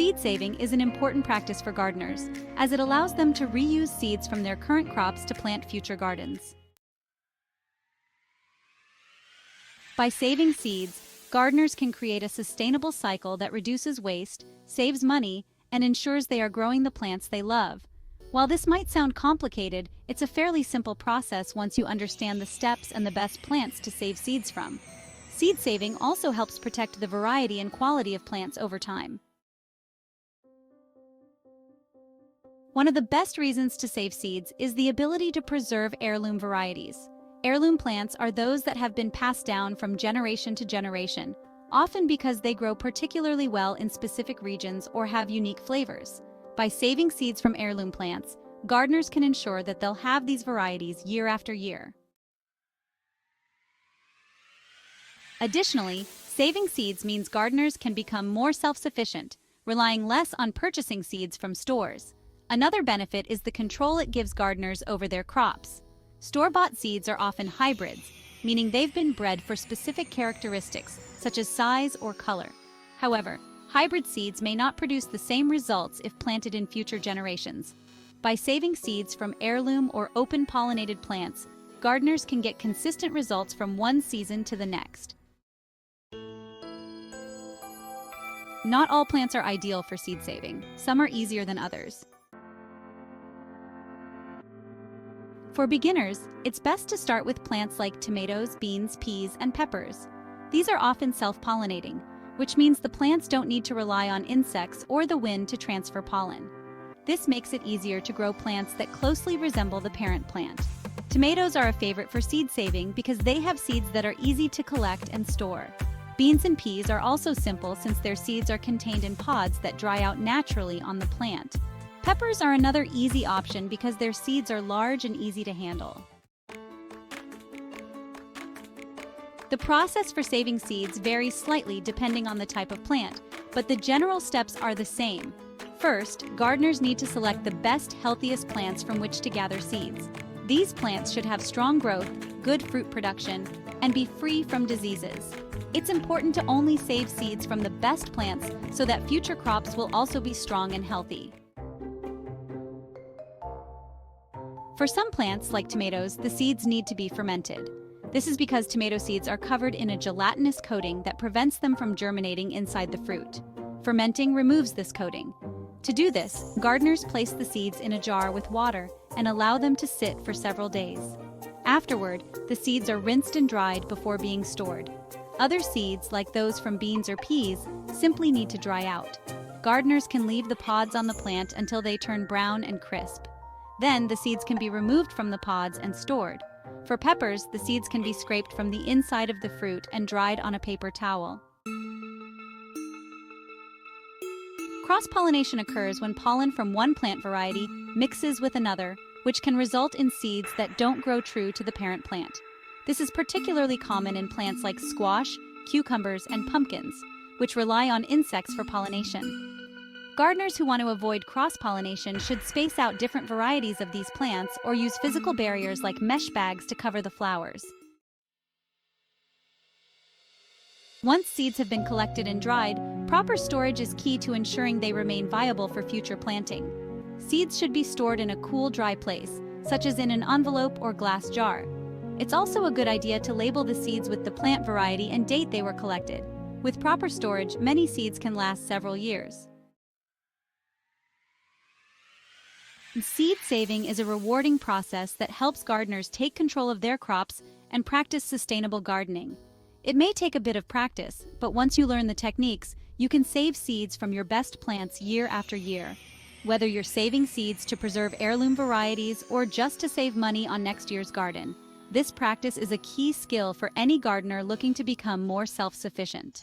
Seed saving is an important practice for gardeners, as it allows them to reuse seeds from their current crops to plant future gardens. By saving seeds, gardeners can create a sustainable cycle that reduces waste, saves money, and ensures they are growing the plants they love. While this might sound complicated, it's a fairly simple process once you understand the steps and the best plants to save seeds from. Seed saving also helps protect the variety and quality of plants over time. One of the best reasons to save seeds is the ability to preserve heirloom varieties. Heirloom plants are those that have been passed down from generation to generation, often because they grow particularly well in specific regions or have unique flavors. By saving seeds from heirloom plants, gardeners can ensure that they'll have these varieties year after year. Additionally, saving seeds means gardeners can become more self-sufficient, relying less on purchasing seeds from stores. Another benefit is the control it gives gardeners over their crops. Store-bought seeds are often hybrids, meaning they've been bred for specific characteristics, such as size or color. However, hybrid seeds may not produce the same results if planted in future generations. By saving seeds from heirloom or open-pollinated plants, gardeners can get consistent results from one season to the next. Not all plants are ideal for seed saving. Some are easier than others. For beginners, it's best to start with plants like tomatoes, beans, peas, and peppers. These are often self-pollinating, which means the plants don't need to rely on insects or the wind to transfer pollen. This makes it easier to grow plants that closely resemble the parent plant. Tomatoes are a favorite for seed saving because they have seeds that are easy to collect and store. Beans and peas are also simple since their seeds are contained in pods that dry out naturally on the plant. Peppers are another easy option because their seeds are large and easy to handle. The process for saving seeds varies slightly depending on the type of plant, but the general steps are the same. First, gardeners need to select the best, healthiest plants from which to gather seeds. These plants should have strong growth, good fruit production, and be free from diseases. It's important to only save seeds from the best plants so that future crops will also be strong and healthy. For some plants, like tomatoes, the seeds need to be fermented. This is because tomato seeds are covered in a gelatinous coating that prevents them from germinating inside the fruit. Fermenting removes this coating. To do this, gardeners place the seeds in a jar with water and allow them to sit for several days. Afterward, the seeds are rinsed and dried before being stored. Other seeds, like those from beans or peas, simply need to dry out. Gardeners can leave the pods on the plant until they turn brown and crisp. Then the seeds can be removed from the pods and stored. For peppers, the seeds can be scraped from the inside of the fruit and dried on a paper towel. Cross-pollination occurs when pollen from one plant variety mixes with another, which can result in seeds that don't grow true to the parent plant. This is particularly common in plants like squash, cucumbers, and pumpkins, which rely on insects for pollination. Gardeners who want to avoid cross-pollination should space out different varieties of these plants or use physical barriers like mesh bags to cover the flowers. Once seeds have been collected and dried, proper storage is key to ensuring they remain viable for future planting. Seeds should be stored in a cool, dry place, such as in an envelope or glass jar. It's also a good idea to label the seeds with the plant variety and date they were collected. With proper storage, many seeds can last several years. Seed saving is a rewarding process that helps gardeners take control of their crops and practice sustainable gardening. It may take a bit of practice, but once you learn the techniques, you can save seeds from your best plants year after year. Whether you're saving seeds to preserve heirloom varieties or just to save money on next year's garden, this practice is a key skill for any gardener looking to become more self-sufficient.